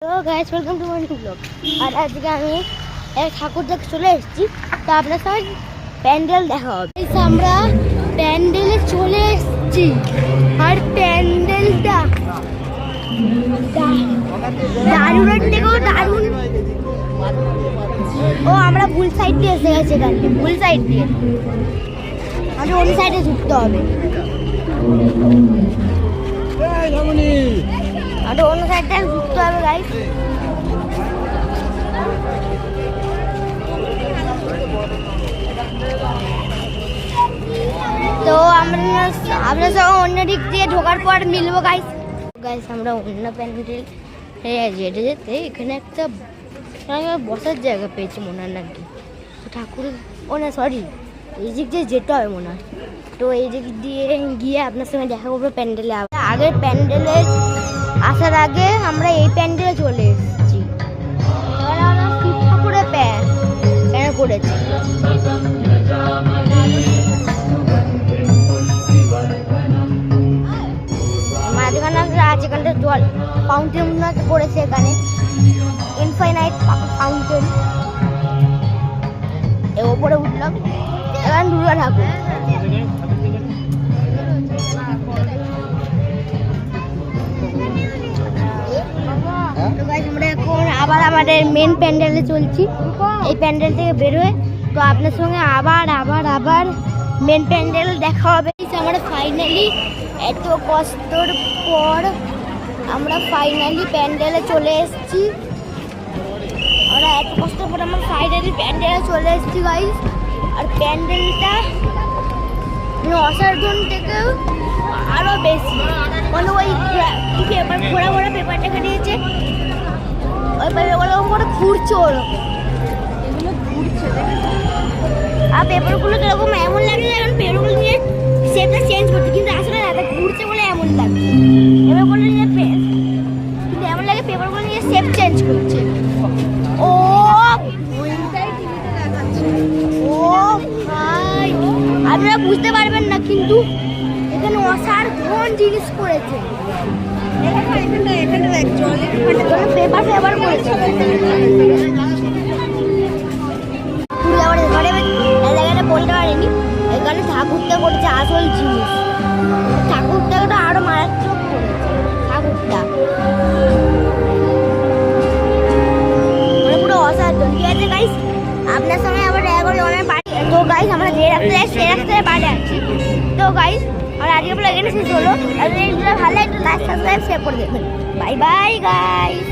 Hello guys, welcome to my new blog. আর আজকে আমি এক ঠাকুর দেখে চলে এসেছি, তো আপনার সঙ্গে প্যান্ডেল দেখা হবে। আমরা প্যান্ডেলে চলে এসেছি আর প্যান্ডেলটা দারুণ থেকেও দারুণ। ও আমরা ভুল সাইড দিয়ে এসে গেছি, এখানে ভুল সাইড দিয়ে আমাদের অন্য সাইডে ঢুকতে হবে। আমাদের অন্য সাইডটা ঢুকতে হবে গাইস। তো আমরা সব অন্য দিক দিয়ে ঢোকার পর মিলবো গাইস। গাইস আমরা অন্য প্যান্ডেল যেতে যেতে এখানে একটা বসার জায়গা পেয়েছি মনে হয় নাকি ঠাকুর। ও না সরি, এই দিক দিয়ে যেতে হবে মনে হয়। তো এই দিক দিয়ে গিয়ে আপনার সঙ্গে দেখা করবো প্যান্ডেলে। আগে প্যান্ডেলে আসার আগে আমরা এই প্যান্ডেলে চলে এসেছি। এবার আমরা শিব ঠাকুরের প্যান করেছি। মাঝখানে আছে এখানটা জল ফাউন্টেন করেছে, এখানে ইনফাইনাইট ফাউন্টেন। এর ওপরে উঠলাম, এখানে দুর্গা ঠাকুর। আমরা এখন আবার আমাদের মেন প্যান্ডেলে চলছি। এই প্যান্ডেল থেকে বেরোয় তো আপনার সঙ্গে আবার মেন প্যান্ডেল দেখা হবে। আমরা ফাইনালি এত কষ্টর পর আমরা ফাইনালি প্যান্ডেলে চলে এসেছি। আমরা এত কষ্টর পর আমরা ফাইনালি প্যান্ডেলে চলে এসেছি গাইস। আর প্যান্ডেলটা অসাধারণ থেকেও আরো বেশি, মানে ওই পেপার ঘোরা পেপারটা খাটিয়েছে, ওই পেপারগুলো করে ঘুরছে, ওরকম এগুলো ঘুরছে। আর পেপারগুলো কিরকম এমন লাগে এখন পেপারগুলো নিয়ে শেপটা চেঞ্জ করছে, কিন্তু আসলে এটা ঘুরছে বলে এমন লাগছে। পেপারগুলো নিয়ে কিন্তু এমন লাগে পেপারগুলো নিয়ে শেপ চেঞ্জ করছে। ও ভাই, আপনারা বুঝতে পারবেন না, কিন্তু এখানে অসাধারণ জিনিস করেছে। পেপার করেছে বলতে পারিনি। এখানে ঠাকুরটা করেছে আসল জিনিস। ঠাকুরটা আরো মারাত্মক করেছে। ঠাকুরটা মানে পুরো অসাধারণ। ঠিক আছে গাইস, আপনার সঙ্গে আবার দেখা করে অনেক বাড়ি। তো গাইস আমরা যে রাস্তায় সে রাস্তায় বাড়ি আছি। তো গাইস আমার আজকে ব্লগ এখানে শেষ হলো। আর এই ভিডিও ভালো লাগলে লাইক সাবস্ক্রাইব শেয়ার করে দেবেন। Bye bye guys.